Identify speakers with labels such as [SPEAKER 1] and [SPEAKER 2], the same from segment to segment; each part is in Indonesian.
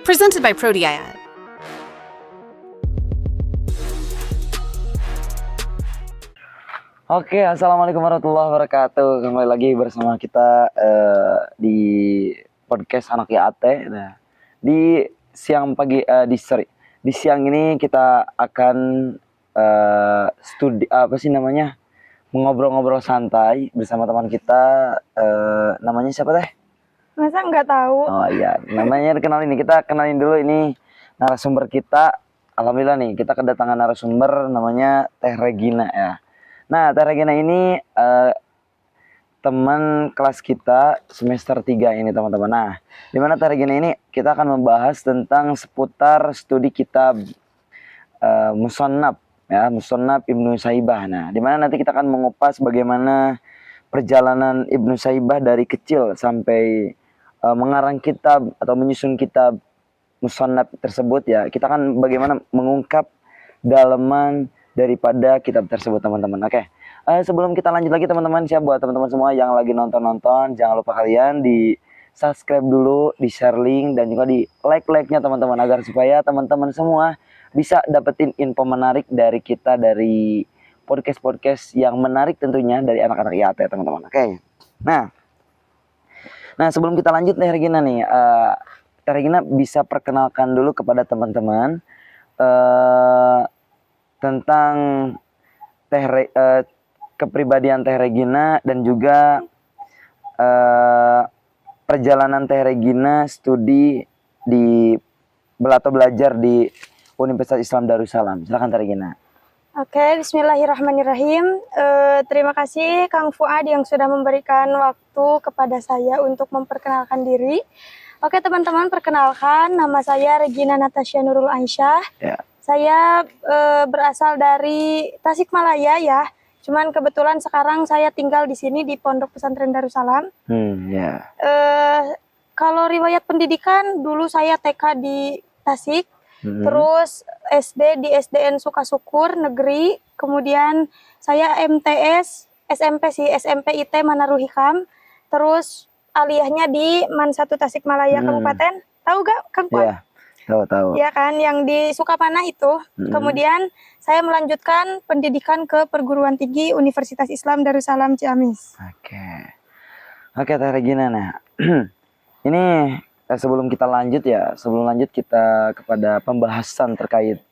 [SPEAKER 1] Presented by Prodiad.
[SPEAKER 2] Oke, assalamualaikum warahmatullahi wabarakatuh. Kembali lagi bersama kita di podcast Anak YAT. Nah, di siang pagi di siang ini kita akan mengobrol-ngobrol santai bersama teman kita. Namanya siapa teh?
[SPEAKER 3] Masa nggak tahu?
[SPEAKER 2] Oh iya, namanya kenalin nih. Kita kenalin dulu ini narasumber kita. Alhamdulillah nih, kita kedatangan narasumber namanya Teh Regina ya. Nah, Teh Regina ini teman kelas kita semester 3 ini teman-teman. Nah, di mana Teh Regina ini kita akan membahas tentang seputar studi kitab Musannaf ya, Musannaf Ibnu Saibah. Nah, di mana nanti kita akan mengupas bagaimana perjalanan Ibnu Saibah dari kecil sampai mengarang kitab atau menyusun kitab Musannaf tersebut ya. Kita akan bagaimana mengungkap dalaman daripada kitab tersebut teman-teman. Oke. Sebelum kita lanjut lagi teman-teman, siap buat teman-teman semua yang lagi nonton-nonton, jangan lupa kalian di subscribe dulu, di share link, dan juga di like-nya teman-teman, agar supaya teman-teman semua bisa dapetin info menarik dari kita, dari podcast-podcast yang menarik tentunya dari anak-anak IAT teman-teman. Oke. Nah sebelum kita lanjut Teh Regina nih, Teh Regina bisa perkenalkan dulu kepada teman-teman tentang kepribadian Teh Regina dan juga perjalanan Teh Regina studi di atau belajar di Universitas Islam Darussalam. Silakan Teh Regina.
[SPEAKER 3] Oke, bismillahirrahmanirrahim. Terima kasih Kang Fuad yang sudah memberikan waktu kepada saya untuk memperkenalkan diri. Oke teman-teman, perkenalkan nama saya Regina Natasha Nurul Aisyah.
[SPEAKER 2] Ya.
[SPEAKER 3] Saya berasal dari Tasikmalaya ya. Cuman kebetulan sekarang saya tinggal di sini di Pondok Pesantren Darussalam.
[SPEAKER 2] Ya.
[SPEAKER 3] Kalau riwayat pendidikan dulu saya TK di Tasik. Terus SD di SDN Sukasukur Negeri, kemudian saya MTS, SMP IT Manarul Hikam, terus aliyahnya di MAN 1 Tasikmalaya Kabupaten. Tahu gak Kang Fuad?
[SPEAKER 2] Iya, tahu.
[SPEAKER 3] Ya kan, yang di Sukapana itu. Kemudian saya melanjutkan pendidikan ke perguruan tinggi Universitas Islam Darussalam Ciamis.
[SPEAKER 2] Oke Teh Regina. Nah, ini sebelum lanjut kita kepada pembahasan terkait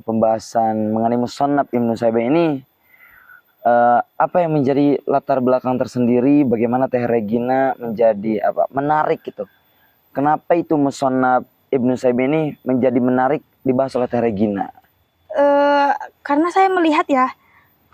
[SPEAKER 2] pembahasan mengenai Musannaf Ibnu Saibah ini, apa yang menjadi latar belakang tersendiri, bagaimana Teh Regina menjadi menarik gitu. Kenapa itu Musannaf Ibnu Saibah ini menjadi menarik dibahas oleh Teh Regina?
[SPEAKER 3] Karena saya melihat ya,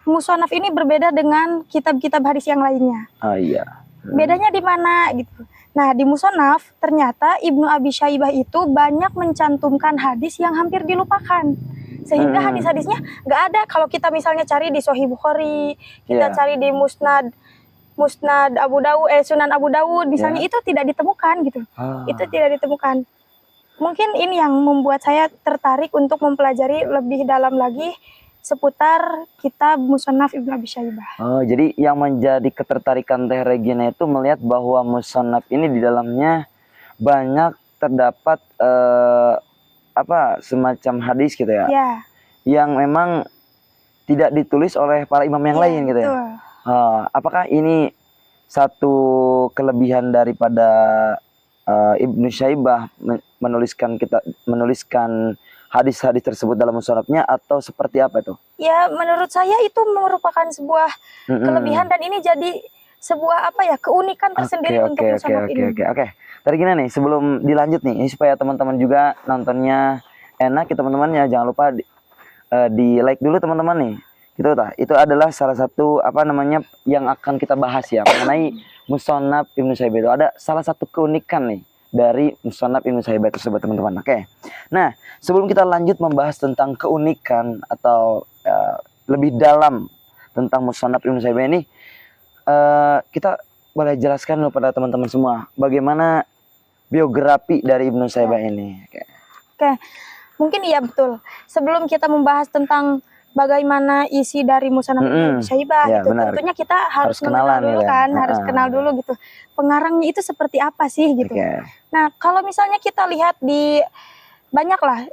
[SPEAKER 3] Musannaf ini berbeda dengan kitab-kitab hadis yang lainnya.
[SPEAKER 2] Oh iya.
[SPEAKER 3] Bedanya di mana gitu. Nah, di Musannaf ternyata Ibnu Abi Syaibah itu banyak mencantumkan hadis yang hampir dilupakan. Sehingga hadis-hadisnya nggak ada. Kalau kita misalnya cari di Sahih Bukhari, kita cari di Musnad Abu Dawud, Sunan Abu Dawud, misalnya itu tidak ditemukan gitu. Itu tidak ditemukan. Mungkin ini yang membuat saya tertarik untuk mempelajari lebih dalam lagi seputar kitab Musannaf Ibnu Abi Syaibah.
[SPEAKER 2] Oh, jadi yang menjadi ketertarikan Teh Regina itu melihat bahwa Musannaf ini di dalamnya banyak terdapat semacam hadis gitu ya.
[SPEAKER 3] Ya.
[SPEAKER 2] Yang memang tidak ditulis oleh para imam yang lain gitu ya. Apakah ini satu kelebihan daripada Ibnu Saibah menuliskan hadis-hadis tersebut dalam musannafnya, atau seperti apa itu?
[SPEAKER 3] Ya, menurut saya itu merupakan sebuah kelebihan, dan ini jadi sebuah keunikan tersendiri untuk musannaf ini.
[SPEAKER 2] Oke. Tadi gini nih, sebelum dilanjut nih, ini supaya teman-teman juga nontonnya enak ya teman-teman ya, jangan lupa di like dulu teman-teman nih. Gitu tah. Itu adalah salah satu yang akan kita bahas ya, mengenai Musannaf Ibnu Saibah. Itu ada salah satu keunikan nih dari Musannaf Ibnu Saibah tersebut teman-teman. Oke. Nah, sebelum kita lanjut membahas tentang keunikan atau lebih dalam tentang Musannaf Ibnu Saibah ini, kita boleh jelaskan dulu pada teman-teman semua bagaimana biografi dari Ibnu Saibah ini.
[SPEAKER 3] Oke. Mungkin iya betul. Sebelum kita membahas tentang bagaimana isi dari Musannaf Ibnu Abi Syaibah
[SPEAKER 2] Ya,
[SPEAKER 3] gitu.
[SPEAKER 2] benar.
[SPEAKER 3] Tentunya kita harus
[SPEAKER 2] Harus kenalan
[SPEAKER 3] mengenal dulu
[SPEAKER 2] gitu ya.
[SPEAKER 3] kan, harus kenal dulu gitu. Pengarangnya itu seperti apa sih gitu.
[SPEAKER 2] Oke.
[SPEAKER 3] Nah, kalau misalnya kita lihat di banyaklah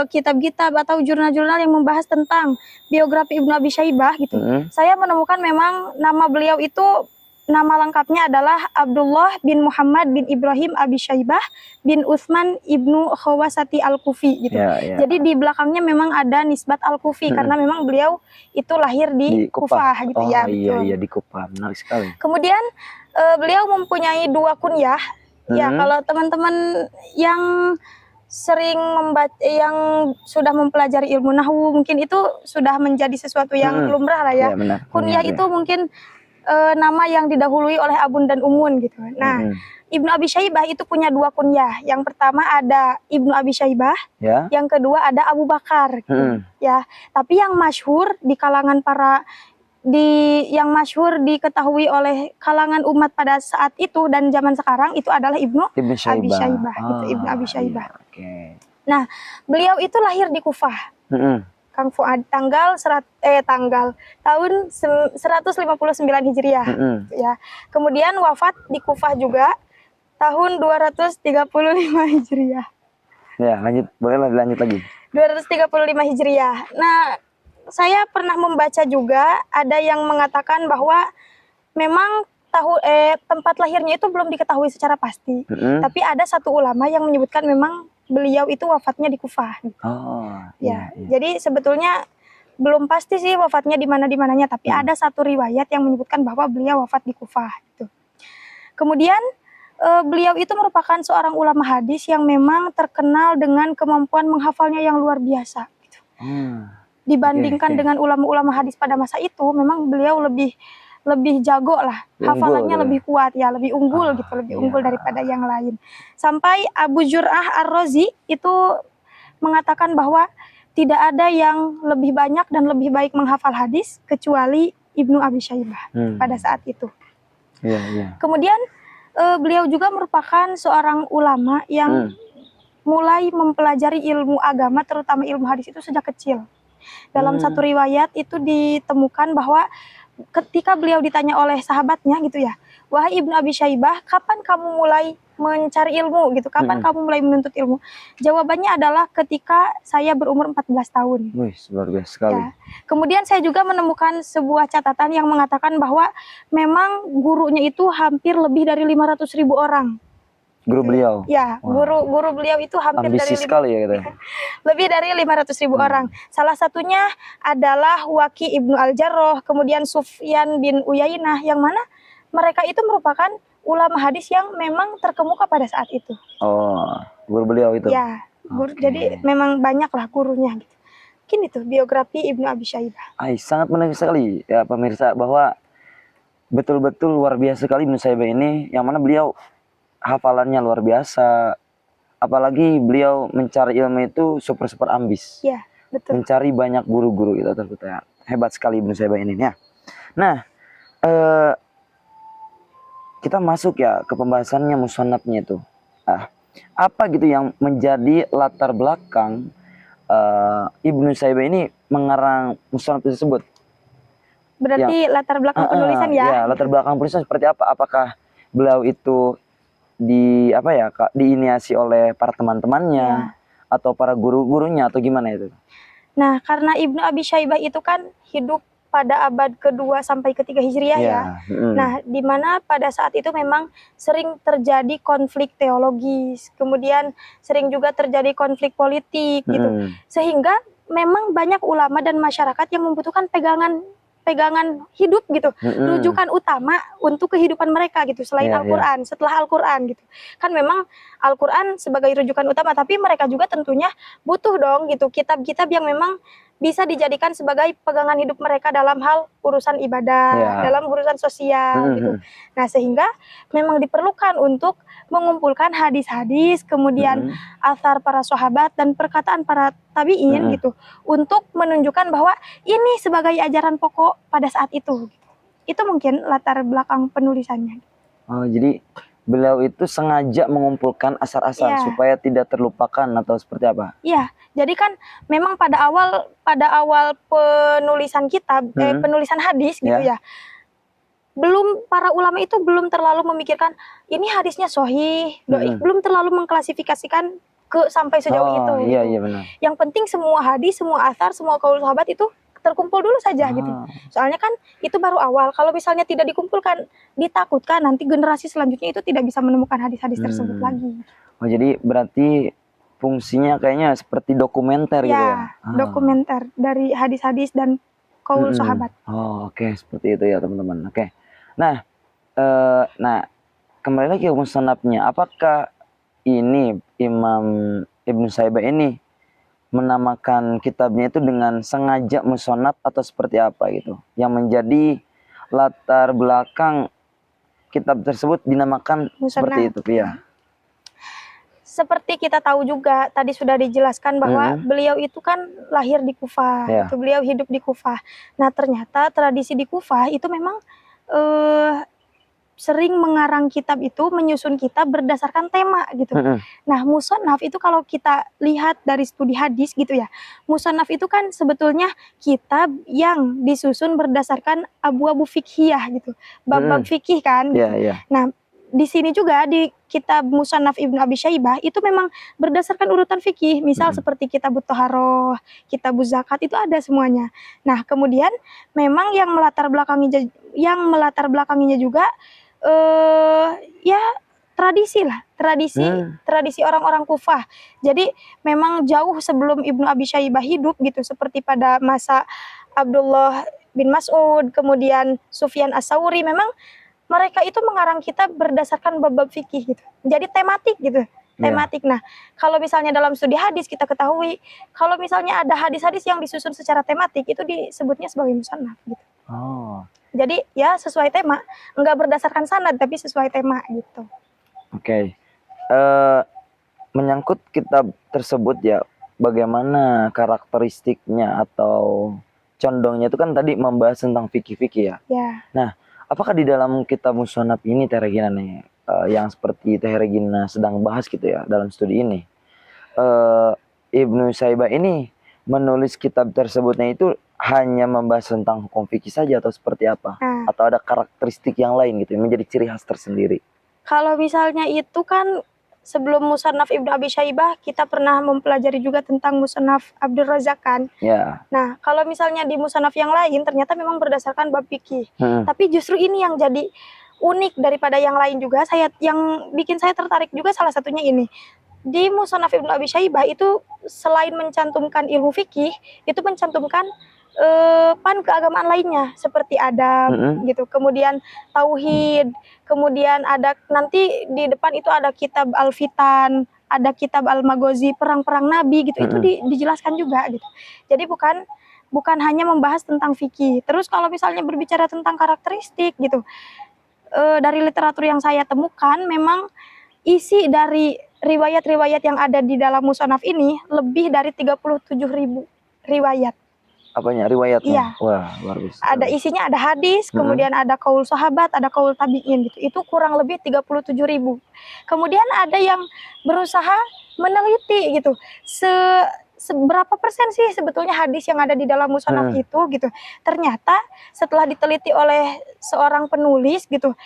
[SPEAKER 3] kitab-kitab atau jurnal-jurnal yang membahas tentang biografi Ibnu Abi Syaibah gitu. Saya menemukan memang nama beliau itu nama lengkapnya adalah Abdullah bin Muhammad bin Ibrahim Abi Syaibah bin Utsman Ibnu Khawasati Al-Kufi gitu. Jadi di belakangnya memang ada nisbat Al-Kufi karena memang beliau itu lahir di Kufah gitu ya.
[SPEAKER 2] Iya, di Kufah. Menarik sekali.
[SPEAKER 3] Kemudian beliau mempunyai 2 kunyah. Ya, kalau teman-teman yang sering membaca, yang sudah mempelajari ilmu nahwu mungkin itu sudah menjadi sesuatu yang lumrah lah ya. Kunyah itu mungkin nama yang didahului oleh abun dan umun gitu. Nah, Ibnu Abi Syaibah itu punya 2 kunyah. Yang pertama ada Ibnu Abi Syaibah, yang kedua ada Abu Bakar gitu. Ya, tapi yang masyhur di kalangan yang masyhur diketahui oleh kalangan umat pada saat itu dan zaman sekarang itu adalah Ibnu Abi Syaibah gitu, Ibnu Abi Syaibah. Nah, beliau itu lahir di Kufah. Kang Fuad tahun 159 Hijriah ya. Kemudian wafat di Kufah juga tahun 235 Hijriah.
[SPEAKER 2] Ya, lanjut, boleh lanjut lagi.
[SPEAKER 3] 235 Hijriah. Nah, saya pernah membaca juga ada yang mengatakan bahwa memang tempat lahirnya itu belum diketahui secara pasti. Tapi ada satu ulama yang menyebutkan memang beliau itu wafatnya di Kufah. Ya, jadi sebetulnya belum pasti sih wafatnya di mana-mananya, tapi ada satu riwayat yang menyebutkan bahwa beliau wafat di Kufah gitu. Kemudian beliau itu merupakan seorang ulama hadis yang memang terkenal dengan kemampuan menghafalnya yang luar biasa gitu. Dibandingkan dengan ulama-ulama hadis pada masa itu, memang beliau lebih jago lah, hafalannya lebih kuat ya, lebih unggul gitu, lebih unggul daripada yang lain. Sampai Abu Jur'ah Ar-Razi itu mengatakan bahwa tidak ada yang lebih banyak dan lebih baik menghafal hadis kecuali Ibnu Abi Syaibah pada saat itu. Kemudian beliau juga merupakan seorang ulama yang mulai mempelajari ilmu agama, terutama ilmu hadis itu sejak kecil. Dalam satu riwayat itu ditemukan bahwa ketika beliau ditanya oleh sahabatnya gitu ya, wahai Ibnu Abi Syaibah, kapan kamu mulai mencari ilmu gitu, kapan kamu mulai menuntut ilmu? Jawabannya adalah ketika saya berumur 14 tahun.
[SPEAKER 2] Wih, luar biasa sekali.
[SPEAKER 3] Ya. Kemudian saya juga menemukan sebuah catatan yang mengatakan bahwa memang gurunya itu hampir lebih dari 500.000 orang.
[SPEAKER 2] Guru beliau?
[SPEAKER 3] Ya, guru beliau itu hampir
[SPEAKER 2] ambisius sekali ya gitu.
[SPEAKER 3] Lebih dari 500.000 orang. Salah satunya adalah Waki Ibnu Al-Jarrah, kemudian Sufyan bin Uyainah, yang mana mereka itu merupakan ulama hadis yang memang terkemuka pada saat itu.
[SPEAKER 2] Guru beliau itu?
[SPEAKER 3] Ya, jadi memang banyaklah gurunya gitu. Mungkin itu biografi Ibnu Abi Syaibah.
[SPEAKER 2] Sangat menarik sekali ya pemirsa, bahwa betul-betul luar biasa sekali Ibnu Syaibah ini, yang mana beliau hafalannya luar biasa, apalagi beliau mencari ilmu itu super ambis.
[SPEAKER 3] Ya, betul.
[SPEAKER 2] Mencari banyak guru-guru gitu, ternyata hebat sekali Ibnu Syaibah ini ya. Nah, kita masuk ya ke pembahasannya musannafnya itu. Apa gitu yang menjadi latar belakang Ibnu Syaibah ini mengarang musannaf tersebut?
[SPEAKER 3] Berarti latar belakang penulisan ya?
[SPEAKER 2] Ya, latar belakang penulisan seperti apa? Apakah beliau itu diiniasi oleh para teman-temannya atau para guru-gurunya atau gimana itu? Nah,
[SPEAKER 3] karena Ibnu Abi Syaibah itu kan hidup pada abad ke-2 sampai ke-3 Hijriah ya. Nah, di mana pada saat itu memang sering terjadi konflik teologis, kemudian sering juga terjadi konflik politik gitu. Sehingga memang banyak ulama dan masyarakat yang membutuhkan pegangan hidup gitu, rujukan utama untuk kehidupan mereka gitu, selain Al-Quran, setelah Al-Quran gitu. Kan memang Al-Quran sebagai rujukan utama, tapi mereka juga tentunya butuh dong gitu, kitab-kitab yang memang bisa dijadikan sebagai pegangan hidup mereka dalam hal urusan ibadah, dalam urusan sosial gitu. Nah, sehingga memang diperlukan untuk mengumpulkan hadis-hadis, kemudian athar para sahabat dan perkataan para tabi'in gitu, untuk menunjukkan bahwa ini sebagai ajaran pokok pada saat itu. Itu mungkin latar belakang penulisannya.
[SPEAKER 2] Jadi
[SPEAKER 3] Betul.
[SPEAKER 2] beliau itu sengaja mengumpulkan asar-asar
[SPEAKER 3] Iya.
[SPEAKER 2] supaya tidak terlupakan atau seperti apa?
[SPEAKER 3] Iya, jadi kan memang pada awal penulisan kitab, penulisan hadis gitu
[SPEAKER 2] Ya.
[SPEAKER 3] ya, para ulama itu belum terlalu memikirkan ini hadisnya sahih, dhaif,
[SPEAKER 2] Mm-mm.
[SPEAKER 3] belum terlalu mengklasifikasikan sampai sejauh itu
[SPEAKER 2] Oh iya
[SPEAKER 3] gitu.
[SPEAKER 2] iya benar.
[SPEAKER 3] Yang penting semua hadis, semua athar, semua qaul sahabat itu terkumpul dulu saja gitu.
[SPEAKER 2] Ah.
[SPEAKER 3] Soalnya kan itu baru awal. Kalau misalnya tidak dikumpulkan, ditakutkan nanti generasi selanjutnya itu tidak bisa menemukan hadis-hadis tersebut lagi.
[SPEAKER 2] Oh jadi berarti fungsinya kayaknya seperti dokumenter gitu ya?
[SPEAKER 3] Ya, dokumenter dari hadis-hadis dan qaul sahabat.
[SPEAKER 2] Oh oke, seperti itu ya teman-teman. Oke. Nah, nah kembali lagi ke musannafnya. Apakah ini Imam Ibnu Saibah ini menamakan kitabnya itu dengan sengaja musannaf atau seperti apa gitu? Yang menjadi latar belakang kitab tersebut dinamakan seperti
[SPEAKER 3] Musannaf.
[SPEAKER 2] itu, ya.
[SPEAKER 3] Seperti kita tahu juga tadi sudah dijelaskan bahwa beliau itu kan lahir di Kufah,
[SPEAKER 2] Ya.
[SPEAKER 3] itu beliau hidup di Kufah. Nah ternyata tradisi di Kufah itu memang sering mengarang kitab itu, menyusun kitab berdasarkan tema gitu. Nah musannaf itu kalau kita lihat dari studi hadis gitu ya, musannaf itu kan sebetulnya kitab yang disusun berdasarkan abu-abu fikhiyah gitu, bab-bab fikih kan gitu. Nah di sini juga di kitab Musannaf Ibnu Abi Syaibah itu memang berdasarkan urutan fikih. Misal seperti Kitabut Thaharah, Kitabuz Zakat itu ada semuanya. Nah, kemudian memang yang melatar belakanginya juga ya tradisi lah, tradisi orang-orang Kufah. Jadi memang jauh sebelum Ibnu Abi Syaibah hidup gitu, seperti pada masa Abdullah bin Mas'ud, kemudian Sufyan As-Sauri, memang mereka itu mengarang kitab berdasarkan bab-bab fikih gitu. Jadi tematik gitu. Tematik. Nah, kalau misalnya dalam studi hadis kita ketahui, kalau misalnya ada hadis-hadis yang disusun secara tematik itu disebutnya sebagai musannaf gitu.
[SPEAKER 2] Oh.
[SPEAKER 3] Jadi ya sesuai tema, enggak berdasarkan sanad tapi sesuai tema gitu.
[SPEAKER 2] Oke. Menyangkut kitab tersebut ya, bagaimana karakteristiknya atau condongnya itu kan tadi membahas tentang fikih-fikih ya. Nah, apakah di dalam kitab musannaf ini Teh Regina nih, yang seperti Teh Regina sedang bahas gitu ya dalam studi ini, Ibnu Saibah ini menulis kitab tersebutnya itu hanya membahas tentang hukum fikih saja atau seperti apa? Atau ada karakteristik yang lain gitu yang menjadi ciri khas tersendiri?
[SPEAKER 3] Kalau misalnya itu kan sebelum Musannaf Ibnu Abi Syaibah kita pernah mempelajari juga tentang Musannaf Abdul Razak kan.
[SPEAKER 2] Ya.
[SPEAKER 3] Nah, kalau misalnya di musannaf yang lain ternyata memang berdasarkan bab fikih. Tapi justru ini yang jadi unik daripada yang lain juga, yang bikin saya tertarik juga salah satunya ini. Di Musannaf Ibnu Abi Syaibah itu selain mencantumkan ilmu fikih, itu mencantumkan keagamaan lainnya seperti adab gitu. Kemudian tauhid, kemudian ada nanti di depan itu ada kitab Al-Fitan, ada kitab Al-Maghazi, perang-perang Nabi gitu. Itu dijelaskan juga gitu. Jadi bukan hanya membahas tentang fikih. Terus kalau misalnya berbicara tentang karakteristik gitu, dari literatur yang saya temukan memang isi dari riwayat-riwayat yang ada di dalam musannaf ini lebih dari 37.000 riwayat.
[SPEAKER 2] Apanya? Riwayatnya?
[SPEAKER 3] Iya.
[SPEAKER 2] Wah, luar biasa.
[SPEAKER 3] Ada isinya, ada hadis, kemudian ada qaul sahabat, ada qaul tabi'in gitu. Itu kurang lebih 37.000. Kemudian ada yang berusaha meneliti gitu. Seberapa persen sih sebetulnya hadis yang ada di dalam musannaf itu gitu. Ternyata setelah diteliti oleh seorang penulis gitu,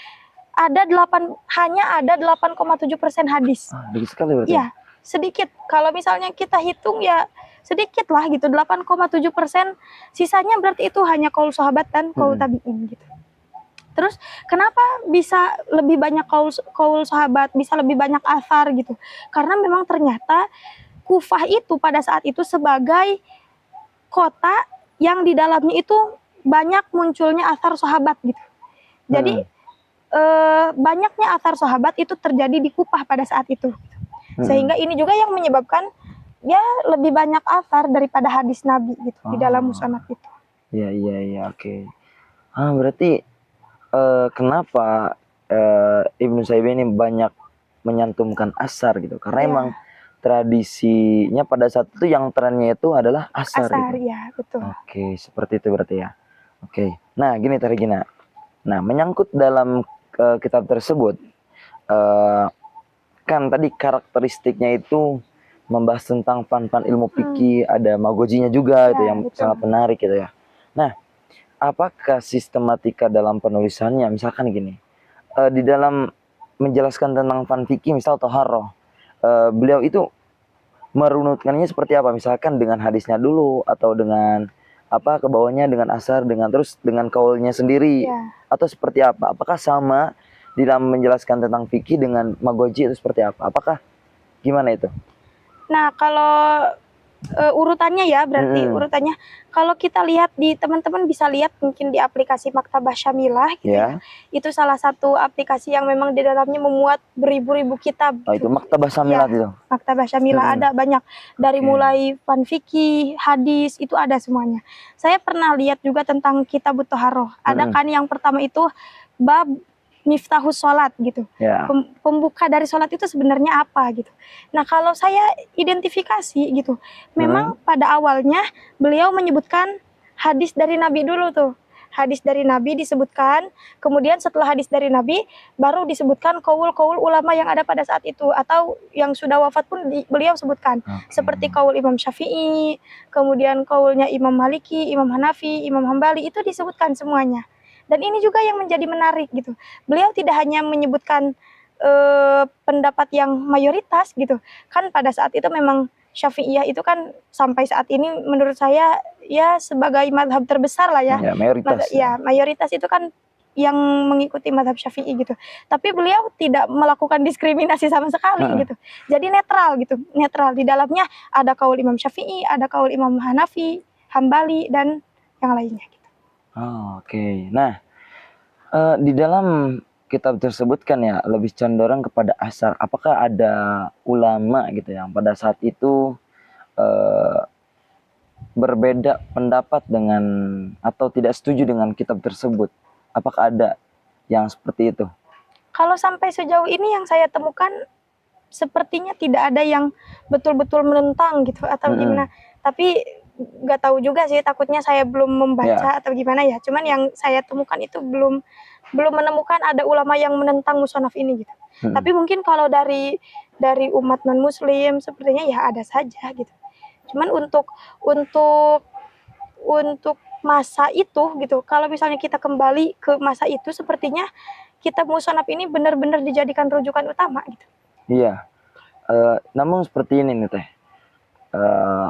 [SPEAKER 3] hanya ada 8,7% hadis.
[SPEAKER 2] Sedikit sekali berarti.
[SPEAKER 3] Iya, sedikit. Kalau misalnya kita hitung ya sedikit lah gitu, 8,7%. Sisanya berarti itu hanya qaul sahabat dan qaul tabi'in gitu. Terus kenapa bisa lebih banyak qaul sahabat, bisa lebih banyak athar gitu? Karena memang ternyata Kufah itu pada saat itu sebagai kota yang di dalamnya itu banyak munculnya athar sahabat gitu. Jadi banyaknya athar sahabat itu terjadi di Kufah pada saat itu. Sehingga ini juga yang menyebabkan ya lebih banyak athar daripada hadis Nabi gitu di dalam musannaf itu.
[SPEAKER 2] Iya, oke. Berarti kenapa Ibnu Saibah ini banyak menyantumkan asar gitu? Karena emang tradisinya pada saat itu yang trennya itu adalah asar gitu.
[SPEAKER 3] Ya, betul.
[SPEAKER 2] Oke, seperti itu berarti ya. Oke. Nah, gini Teh Regina. Nah, menyangkut dalam kitab tersebut, eh, kan tadi karakteristiknya itu membahas tentang fan-fan ilmu fikih, ada magojinya juga
[SPEAKER 3] Ya,
[SPEAKER 2] itu yang
[SPEAKER 3] betul.
[SPEAKER 2] sangat menarik gitu ya. Nah, apakah sistematika dalam penulisannya misalkan gini, di dalam menjelaskan tentang fan fikih misal Toharoh, beliau itu merunutkannya seperti apa? Misalkan dengan hadisnya dulu atau dengan apa ke bawahnya dengan asar dengan terus dengan kaulnya sendiri
[SPEAKER 3] Ya.
[SPEAKER 2] atau seperti apa? Apakah sama di dalam menjelaskan tentang fikih dengan magoji itu seperti apa? Apakah gimana itu?
[SPEAKER 3] Nah, kalau urutannya ya, berarti urutannya kalau kita lihat di teman-teman bisa lihat mungkin di aplikasi Maktabah Syamilah gitu ya.
[SPEAKER 2] Ya.
[SPEAKER 3] Itu salah satu aplikasi yang memang di dalamnya memuat beribu-ribu kitab.
[SPEAKER 2] Oh, itu
[SPEAKER 3] gitu.
[SPEAKER 2] Maktabah Syamilah itu.
[SPEAKER 3] Maktabah Syamilah ada banyak dari
[SPEAKER 2] Oke.
[SPEAKER 3] mulai fan fikih, hadis itu ada semuanya. Saya pernah lihat juga tentang Kitab Toharoh. Ada kan yang pertama itu bab Miftahus Sholat gitu.
[SPEAKER 2] Ya.
[SPEAKER 3] Pembuka dari sholat itu sebenarnya apa gitu. Nah kalau saya identifikasi gitu, memang pada awalnya beliau menyebutkan hadis dari Nabi dulu tuh. Hadis dari Nabi disebutkan, kemudian setelah hadis dari Nabi baru disebutkan kaul-kaul ulama yang ada pada saat itu atau yang sudah wafat pun beliau sebutkan. Seperti kaul Imam Syafi'i, kemudian kaulnya Imam Maliki, Imam Hanafi, Imam Hambali itu disebutkan semuanya. Dan ini juga yang menjadi menarik gitu. Beliau tidak hanya menyebutkan pendapat yang mayoritas gitu. Kan pada saat itu memang Syafi'iyah itu kan sampai saat ini menurut saya ya sebagai mazhab terbesar lah ya.
[SPEAKER 2] Ya, mayoritas.
[SPEAKER 3] Ya, mayoritas itu kan yang mengikuti mazhab Syafi'i gitu. Tapi beliau tidak melakukan diskriminasi sama sekali gitu. Jadi netral gitu. Netral di dalamnya ada kaul Imam Syafi'i, ada kaul Imam Hanafi, Hambali dan yang lainnya.
[SPEAKER 2] Oh, oke. Nah, di dalam kitab tersebut kan ya lebih cenderung kepada asar. Apakah ada ulama gitu yang pada saat itu berbeda pendapat dengan atau tidak setuju dengan kitab tersebut? Apakah ada yang seperti itu?
[SPEAKER 3] Kalau sampai sejauh ini yang saya temukan sepertinya tidak ada yang betul-betul menentang gitu atau gimana. Tapi nggak tahu juga sih, takutnya saya belum membaca atau gimana ya. Cuman yang saya temukan itu belum menemukan ada ulama yang menentang musonaf ini gitu. Tapi mungkin kalau dari umat non muslim sepertinya ya ada saja gitu. Cuman untuk masa itu gitu, kalau misalnya kita kembali ke masa itu sepertinya kitab musonaf ini benar-benar dijadikan rujukan utama gitu.
[SPEAKER 2] Iya. Namun seperti ini nih Teh.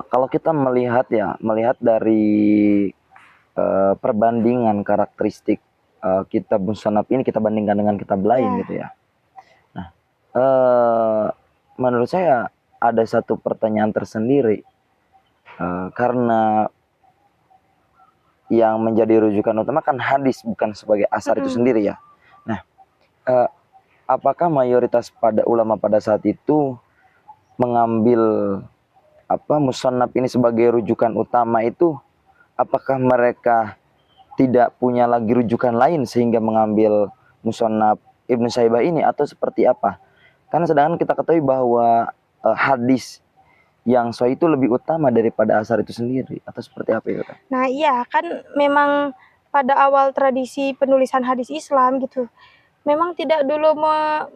[SPEAKER 2] Kalau kita melihat dari perbandingan karakteristik kitab musonaf ini kita bandingkan dengan kitab lain gitu ya. Nah, menurut saya ada satu pertanyaan tersendiri karena yang menjadi rujukan utama kan hadis bukan sebagai asar itu sendiri ya. Nah, apakah mayoritas pada ulama pada saat itu mengambil musannaf ini sebagai rujukan utama itu, apakah mereka tidak punya lagi rujukan lain sehingga mengambil musannaf Ibnu Saibah ini atau seperti apa? Karena sedangkan kita ketahui bahwa hadis yang sahih itu lebih utama daripada asar itu sendiri atau seperti apa ya?
[SPEAKER 3] Nah iya kan memang pada awal tradisi penulisan hadis Islam gitu, memang tidak dulu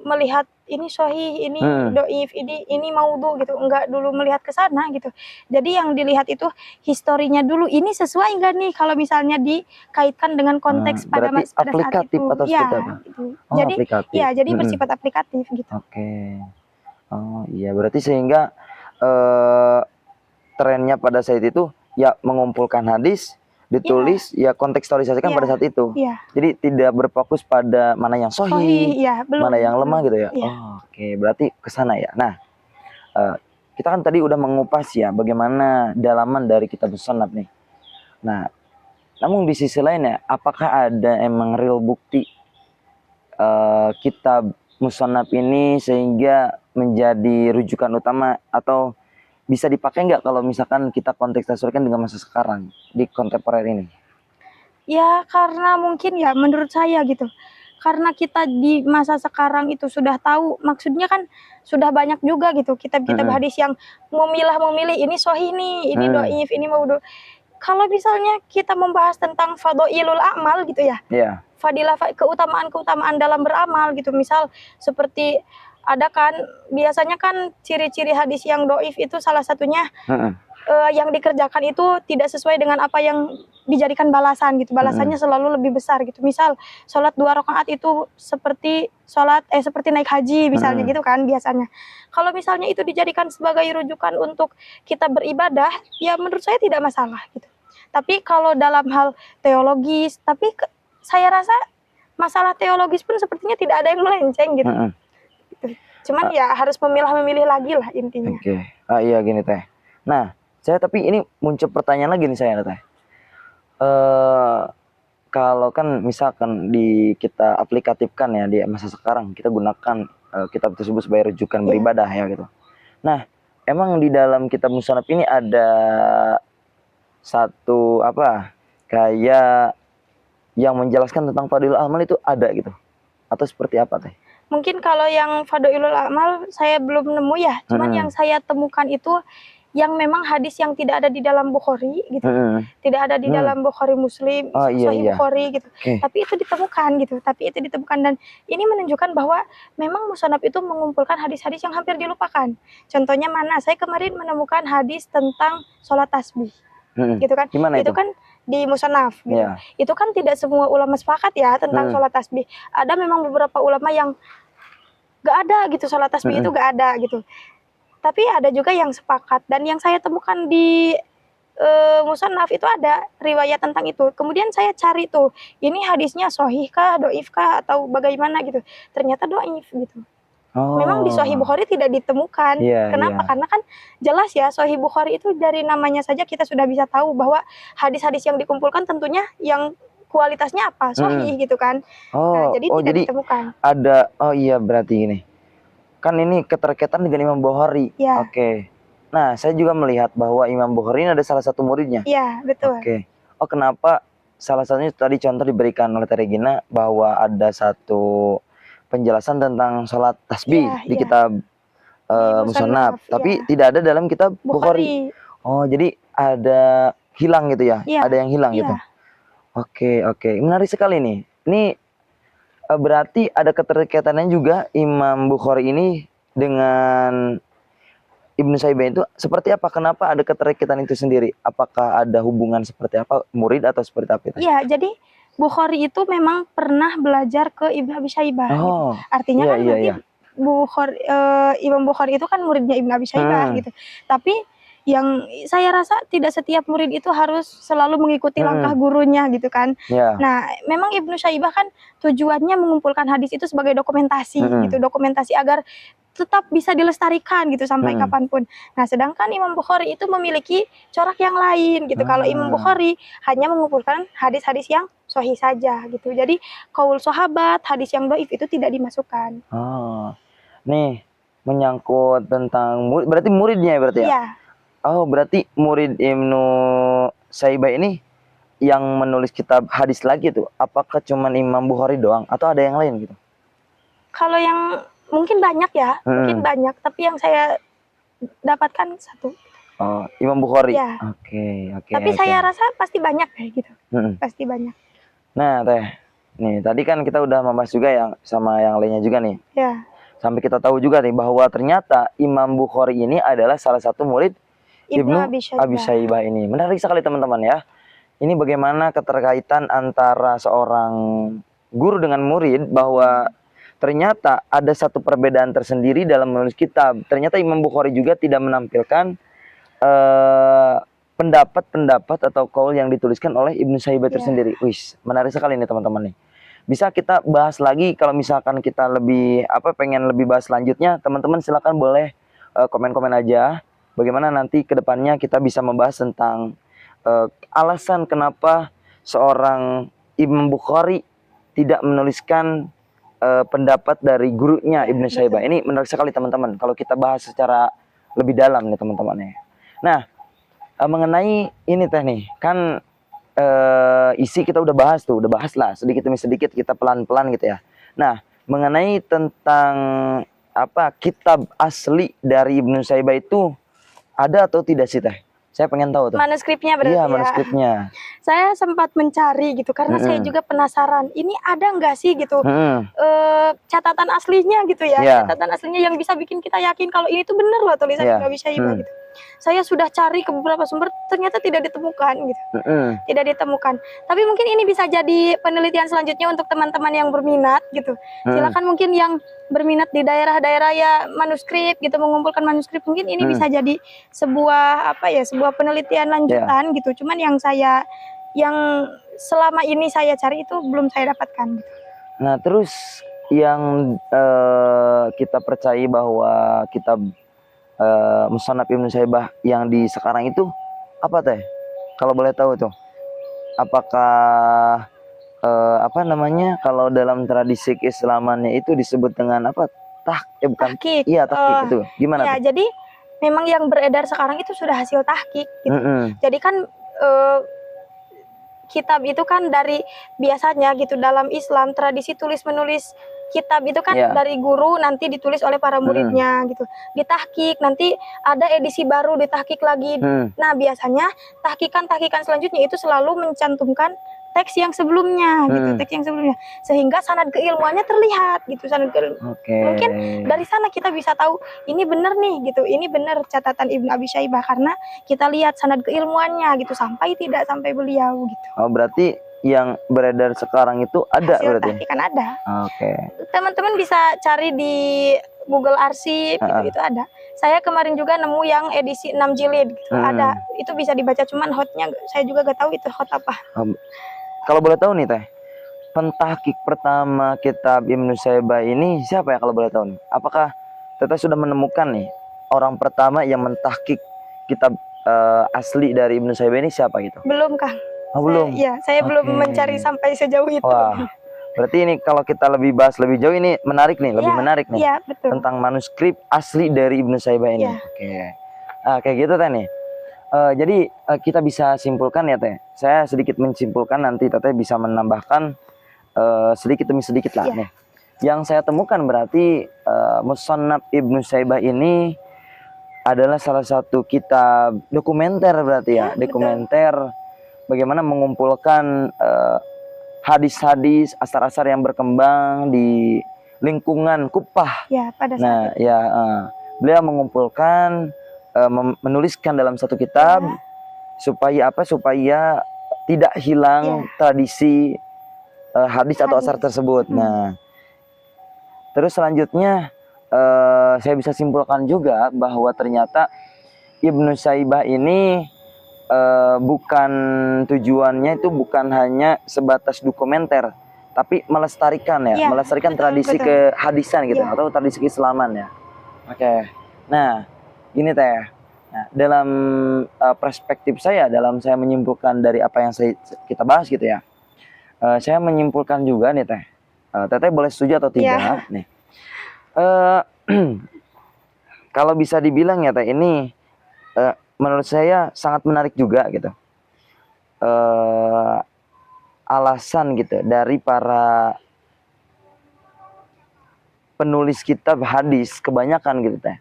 [SPEAKER 3] melihat ini sahih, ini doif, ini maudhu gitu, enggak dulu melihat ke sana gitu. Jadi yang dilihat itu historinya dulu, ini sesuai enggak nih kalau misalnya dikaitkan dengan konteks pada saat itu.
[SPEAKER 2] Atau
[SPEAKER 3] Ya,
[SPEAKER 2] apa?
[SPEAKER 3] gitu.
[SPEAKER 2] Oh,
[SPEAKER 3] jadi
[SPEAKER 2] aplikatif.
[SPEAKER 3] ya jadi bersifat aplikatif gitu.
[SPEAKER 2] Oke. Oh iya, berarti sehingga trennya pada saat itu ya mengumpulkan hadis, ditulis ya kontekstualisasikan pada saat itu. Jadi tidak berfokus pada mana yang sahih, mana yang lemah gitu ya. Oke, berarti ke sana ya. Nah, kita kan tadi udah mengupas ya bagaimana dalaman dari kitab musannaf nih. Nah, namun di sisi lain ya, apakah ada emang real bukti kitab musannaf ini sehingga menjadi rujukan utama atau bisa dipakai nggak kalau misalkan kita kontekstualisasikan dengan masa sekarang di kontemporer ini?
[SPEAKER 3] Ya karena mungkin ya menurut saya gitu, karena kita di masa sekarang itu sudah tahu, maksudnya kan sudah banyak juga gitu kitab-kitab hadis yang memilih ini sahih nih, ini doif, ini maudhu. Kalau misalnya kita membahas tentang fadhailul a'mal gitu ya, keutamaan-keutamaan dalam beramal gitu. Misal seperti ada kan biasanya kan ciri-ciri hadis yang doif itu salah satunya
[SPEAKER 2] Heeh.
[SPEAKER 3] yang dikerjakan itu tidak sesuai dengan apa yang dijadikan balasan gitu. Balasannya selalu lebih besar gitu. Misal sholat 2 rakaat itu seperti seperti naik haji misalnya gitu kan biasanya. Kalau misalnya itu dijadikan sebagai rujukan untuk kita beribadah, ya menurut saya tidak masalah gitu. Tapi kalau dalam hal teologis, saya rasa masalah teologis pun sepertinya tidak ada yang melenceng gitu.
[SPEAKER 2] Heeh.
[SPEAKER 3] Cuman ya harus memilah-memilih lagi lah intinya.
[SPEAKER 2] Oke. Iya gini teh. Nah, saya tapi ini muncul pertanyaan lagi nih saya teh. Kalau kan misalkan kita aplikatifkan ya di masa sekarang, kita gunakan kitab tersebut sebagai rujukan beribadah ya gitu. Nah, emang di dalam kitab Musannaf ini ada satu kayak yang menjelaskan tentang fadilul amal itu ada gitu, atau seperti apa teh?
[SPEAKER 3] Mungkin kalau yang Fadhailul Amal saya belum nemu ya. Cuman yang saya temukan itu yang memang hadis yang tidak ada di dalam Bukhari gitu. Tidak ada di dalam Bukhari Muslim, Sahih Bukhari gitu. Tapi itu ditemukan dan ini menunjukkan bahwa memang Musannaf itu mengumpulkan hadis-hadis yang hampir dilupakan. Contohnya mana? Saya kemarin menemukan hadis tentang sholat tasbih. Gitu kan?
[SPEAKER 2] Gimana itu?
[SPEAKER 3] Itu kan di Musannaf gitu. Itu kan tidak semua ulama sepakat ya tentang sholat tasbih. Ada memang beberapa ulama yang gak ada gitu, sholat tasbih itu gak ada gitu. Tapi ada juga yang sepakat, dan yang saya temukan di Musannaf itu ada riwayat tentang itu. Kemudian saya cari tuh, ini hadisnya sahih kah, doif kah, atau bagaimana gitu. Ternyata doif gitu. Memang di Sahih Bukhari tidak ditemukan. Kenapa? Karena kan jelas ya, Sahih Bukhari itu dari namanya saja kita sudah bisa tahu bahwa hadis-hadis yang dikumpulkan tentunya yang kualitasnya apa, sahih gitu kan. Nah, jadi tidak ditemukan.
[SPEAKER 2] Ada, berarti ini. Kan ini keterkaitan dengan Imam Bukhari. Oke. Nah, saya juga melihat bahwa Imam Bukhari ini ada salah satu muridnya.
[SPEAKER 3] Iya, betul.
[SPEAKER 2] Oke. Kenapa salah satunya tadi contoh diberikan oleh Teh Regina bahwa ada satu penjelasan tentang sholat tasbih di kitab Musannaf, tapi tidak ada dalam kitab Bukhari. Jadi ada hilang gitu ya? Ada yang hilang gitu. Oke. Menarik sekali nih. Ini berarti ada keterkaitannya juga Imam Bukhari ini dengan Ibnu Saibah itu seperti apa? Kenapa ada keterkaitan itu sendiri? Apakah ada hubungan seperti apa? Murid atau seperti apa itu?
[SPEAKER 3] Iya, jadi Bukhari itu memang pernah belajar ke Ibnu Abi Syaibah. Gitu. Artinya kan berarti Imam Bukhari itu kan muridnya Ibnu Abi Syaibah gitu. Tapi yang saya rasa tidak setiap murid itu harus selalu mengikuti langkah gurunya gitu kan. Nah, memang Ibnu Syaibah kan tujuannya mengumpulkan hadis itu sebagai dokumentasi gitu, dokumentasi agar tetap bisa dilestarikan gitu sampai kapanpun. Nah, sedangkan Imam Bukhari itu memiliki corak yang lain gitu. Kalau Imam Bukhari hanya mengumpulkan hadis-hadis yang sahih saja gitu. Jadi qaul sahabat, hadis yang dhaif itu tidak dimasukkan.
[SPEAKER 2] Nih menyangkut tentang murid, berarti muridnya berarti ya?
[SPEAKER 3] Iya.
[SPEAKER 2] Berarti murid Ibnu Saibah ini yang menulis kitab hadis lagi tuh. Apakah cuman Imam Bukhari doang atau ada yang lain gitu?
[SPEAKER 3] Kalau yang mungkin banyak ya, mungkin banyak, tapi yang saya dapatkan satu.
[SPEAKER 2] Imam Bukhari. Oke.
[SPEAKER 3] Tapi saya rasa pasti banyak kayak gitu. Pasti banyak.
[SPEAKER 2] Nah, Teh. Nih, tadi kan kita udah membahas juga yang sama yang lainnya juga nih. Sampai kita tahu juga nih bahwa ternyata Imam Bukhari ini adalah salah satu murid Ibnu Abi Syaibah ini. Menarik sekali teman-teman ya. Ini bagaimana keterkaitan antara seorang guru dengan murid, bahwa ternyata ada satu perbedaan tersendiri dalam menulis kitab. Ternyata Imam Bukhari juga tidak menampilkan pendapat-pendapat atau qaul yang dituliskan oleh Ibnu Saibah tersendiri. Menarik sekali nih teman-teman nih. Bisa kita bahas lagi kalau misalkan kita lebih pengen lebih bahas selanjutnya, teman-teman silakan boleh komen-komen aja. Bagaimana nanti kedepannya kita bisa membahas tentang alasan kenapa seorang Imam Bukhari tidak menuliskan pendapat dari gurunya Ibnu Saibah. Ini menarik sekali teman-teman kalau kita bahas secara lebih dalam nih teman-teman. Nah, mengenai ini Teh nih, kan isi kita udah bahas lah sedikit demi sedikit, kita pelan-pelan gitu ya. Nah, mengenai tentang kitab asli dari Ibnu Saibah itu ada atau tidak sih Teh? Saya pengen tahu tuh.
[SPEAKER 3] Manuskripnya berarti
[SPEAKER 2] Iya,
[SPEAKER 3] ya.
[SPEAKER 2] manuskripnya.
[SPEAKER 3] Saya sempat mencari gitu karena saya juga penasaran. Ini ada nggak sih gitu catatan aslinya gitu ya.
[SPEAKER 2] Iya.
[SPEAKER 3] Catatan aslinya yang bisa bikin kita yakin kalau ini tuh bener loh tulisan
[SPEAKER 2] Iya.
[SPEAKER 3] Ibnu Abi Syaibah gitu. Saya sudah cari ke beberapa sumber, ternyata tidak ditemukan gitu. Tidak ditemukan. Tapi mungkin ini bisa jadi penelitian selanjutnya untuk teman-teman yang berminat gitu. Silakan mungkin yang berminat di daerah-daerah ya manuskrip gitu, mengumpulkan manuskrip, mungkin ini bisa jadi sebuah apa ya, sebuah penelitian lanjutan gitu. Cuman yang selama ini saya cari itu belum saya dapatkan gitu.
[SPEAKER 2] Nah, terus yang kita percaya bahwa kitab Musannaf Ibnu Syaibah yang di sekarang itu apa teh? Kalau boleh tahu tuh. Apakah apa namanya, kalau dalam tradisi keislamannya itu disebut dengan apa? Bukan.
[SPEAKER 3] Tahqiq.
[SPEAKER 2] Iya, tahqiq itu. Gimana
[SPEAKER 3] ya,
[SPEAKER 2] tuh?
[SPEAKER 3] jadi memang yang beredar sekarang itu sudah hasil tahqiq gitu. Jadi kan kitab itu kan dari biasanya gitu dalam Islam tradisi tulis menulis kitab itu kan dari guru nanti ditulis oleh para muridnya gitu. Ditahqiq, nanti ada edisi baru ditahqiq lagi. Nah, biasanya tahqiqan selanjutnya itu selalu mencantumkan teks yang sebelumnya gitu, teks yang sebelumnya, sehingga sanad keilmuannya terlihat gitu, sanad mungkin dari sana kita bisa tahu ini benar nih gitu, ini benar catatan Ibnu Abi Syaibah karena kita lihat sanad keilmuannya gitu sampai beliau gitu.
[SPEAKER 2] Oh, berarti yang beredar sekarang itu ada
[SPEAKER 3] hasil
[SPEAKER 2] berarti?
[SPEAKER 3] Tahqiqan ada.
[SPEAKER 2] Teman-teman
[SPEAKER 3] bisa cari di Google Arsip gitu, itu ada. Saya kemarin juga nemu yang edisi 6 jilid gitu, ada. Itu bisa dibaca, cuman hotnya saya juga gak tahu itu hot apa.
[SPEAKER 2] Kalau boleh tahu nih teh, pentahqiq pertama kitab Ibnu Syaibah ini siapa ya kalau boleh tahu nih? Apakah teteh sudah menemukan nih orang pertama yang mentahqiq kitab asli dari Ibnu Syaibah ini siapa gitu?
[SPEAKER 3] Belum, Kang.
[SPEAKER 2] Belum.
[SPEAKER 3] Saya belum mencari sampai sejauh itu.
[SPEAKER 2] Wah, berarti ini kalau kita lebih bahas lebih jauh ini menarik nih, lebih menarik nih.
[SPEAKER 3] Iya, betul.
[SPEAKER 2] Tentang manuskrip asli dari Ibnu Syaibah ini. Kayak gitu teh nih. Jadi kita bisa simpulkan ya teh. Saya sedikit menyimpulkan, nanti teteh bisa menambahkan sedikit demi sedikit lah nih. Yang saya temukan berarti Musannaf Ibnu Syaibah ini adalah salah satu kitab dokumenter berarti ya, dokumenter bagaimana mengumpulkan hadis-hadis, asar-asar yang berkembang di lingkungan Kuffah.
[SPEAKER 3] Pada saat itu.
[SPEAKER 2] Beliau mengumpulkan, menuliskan dalam satu kitab supaya apa? Supaya tidak hilang tradisi hadis atau asar tersebut. Nah, terus selanjutnya saya bisa simpulkan juga bahwa ternyata Ibnu Syaibah ini bukan tujuannya itu bukan hanya sebatas dokumenter, tapi melestarikan ya, melestarikan tradisi kehadisan gitu atau tradisi keislaman ya. Nah, gini teh. Nah, dalam perspektif saya, dalam saya menyimpulkan dari apa yang kita bahas gitu ya, saya menyimpulkan juga nih teh. Teteh boleh setuju atau tidak nih? Kalau bisa dibilang ya teh, ini menurut saya sangat menarik juga gitu. Alasan gitu dari para penulis kitab hadis kebanyakan gitu teh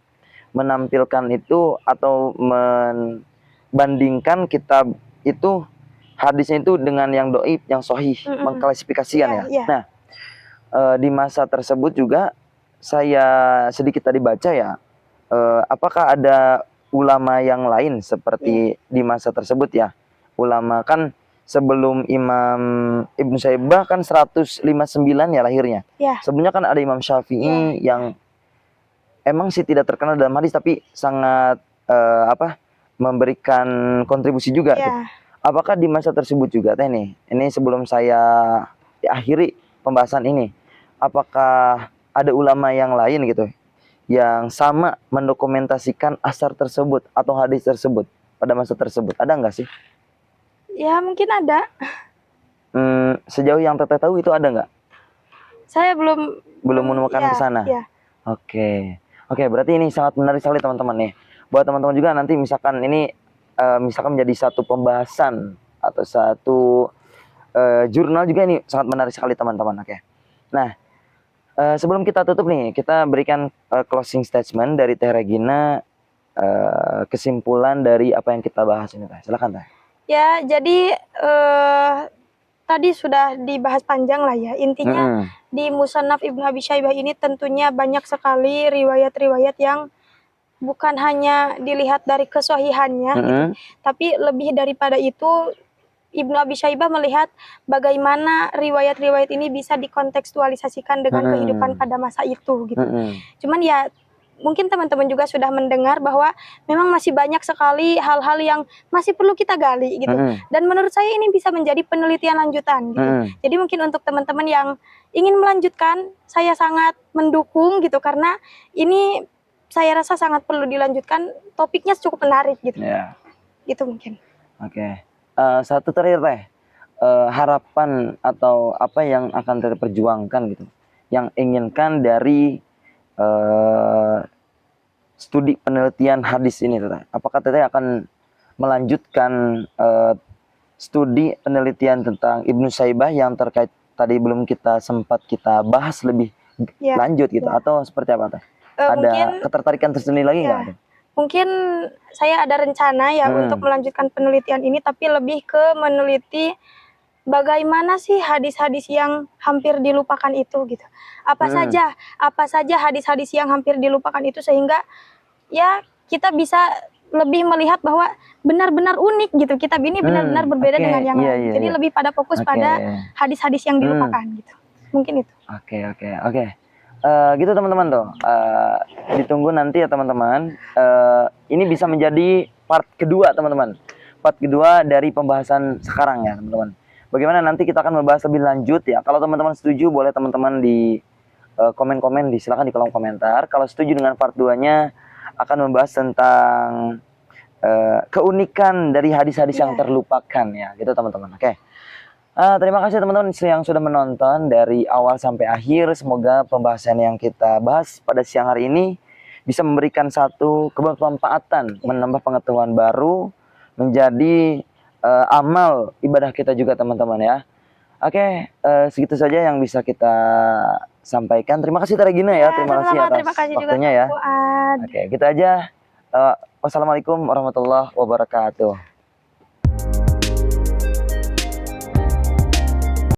[SPEAKER 2] menampilkan itu atau membandingkan kitab itu hadisnya itu dengan yang doib, yang sahih, mengklasifikasikan ya. Nah, di masa tersebut juga saya sedikit tadi baca ya, apakah ada ulama yang lain seperti di masa tersebut ya. Ulama kan sebelum Imam Ibnu Syaibah kan 159 ya lahirnya. Sebelumnya kan ada Imam Syafi'i yang emang sih tidak terkenal dalam hadis tapi sangat memberikan kontribusi juga tuh. Apakah di masa tersebut juga teh nih, ini sebelum saya akhiri pembahasan ini, apakah ada ulama yang lain gitu yang sama mendokumentasikan asar tersebut atau hadis tersebut pada masa tersebut? Ada nggak sih?
[SPEAKER 3] Ya, mungkin ada.
[SPEAKER 2] Sejauh yang teteh tahu itu ada nggak?
[SPEAKER 3] Saya belum
[SPEAKER 2] menemukan ke sana. Oke, berarti ini sangat menarik sekali teman-teman nih. Buat teman-teman juga nanti misalkan ini misalkan menjadi satu pembahasan atau satu jurnal juga, ini sangat menarik sekali teman-teman. Nah, sebelum kita tutup nih, kita berikan closing statement dari Teh Regina kesimpulan dari apa yang kita bahas ini Teh. Silakan Teh.
[SPEAKER 3] Ya, jadi tadi sudah dibahas panjang lah ya. Intinya di Musannaf Ibnu Abi Syaibah ini tentunya banyak sekali riwayat-riwayat yang bukan hanya dilihat dari kesohihannya gitu, tapi lebih daripada itu Ibnu Abi Syaibah melihat bagaimana riwayat-riwayat ini bisa dikontekstualisasikan dengan kehidupan pada masa itu gitu. Cuman ya mungkin teman-teman juga sudah mendengar bahwa memang masih banyak sekali hal-hal yang masih perlu kita gali gitu. Dan menurut saya ini bisa menjadi penelitian lanjutan gitu. Jadi mungkin untuk teman-teman yang ingin melanjutkan, saya sangat mendukung gitu karena ini saya rasa sangat perlu dilanjutkan. Topiknya cukup menarik gitu. Gitu mungkin.
[SPEAKER 2] Oke. Satu terakhir Teh. Harapan atau apa yang akan terperjuangkan gitu. Yang inginkan dari studi penelitian hadis ini Teh. Apakah Teh akan melanjutkan studi penelitian tentang Ibnu Syaibah yang terkait tadi belum sempat kita bahas lebih lanjut gitu atau seperti apa Teh? Ada
[SPEAKER 3] Mungkin,
[SPEAKER 2] ketertarikan tersendiri lagi nggak?
[SPEAKER 3] Mungkin saya ada rencana ya untuk melanjutkan penelitian ini, tapi lebih ke meneliti bagaimana sih hadis-hadis yang hampir dilupakan itu gitu. Apa saja hadis-hadis yang hampir dilupakan itu sehingga ya kita bisa lebih melihat bahwa benar-benar unik gitu. Kitab ini benar-benar berbeda dengan yang lain. Jadi lebih pada fokus pada hadis-hadis yang dilupakan gitu. Mungkin itu.
[SPEAKER 2] Oke. Gitu teman-teman tuh. Ditunggu nanti ya teman-teman. Ini bisa menjadi part kedua teman-teman. Part kedua dari pembahasan sekarang ya teman-teman. Bagaimana nanti kita akan membahas lebih lanjut ya. Kalau teman-teman setuju boleh teman-teman di komen-komen, silakan di kolom komentar. Kalau setuju dengan part 2-nya akan membahas tentang keunikan dari hadis-hadis yang terlupakan ya, gitu teman-teman. Oke. Terima kasih teman-teman yang sudah menonton dari awal sampai akhir. Semoga pembahasan yang kita bahas pada siang hari ini bisa memberikan satu kebermanfaatan, menambah pengetahuan baru, menjadi amal ibadah kita juga teman-teman ya. Oke, segitu saja yang bisa kita sampaikan. Terima kasih Teh Regina ya. Terima kasih atas waktunya ya. Oke, gitu aja. Wassalamualaikum warahmatullahi wabarakatuh.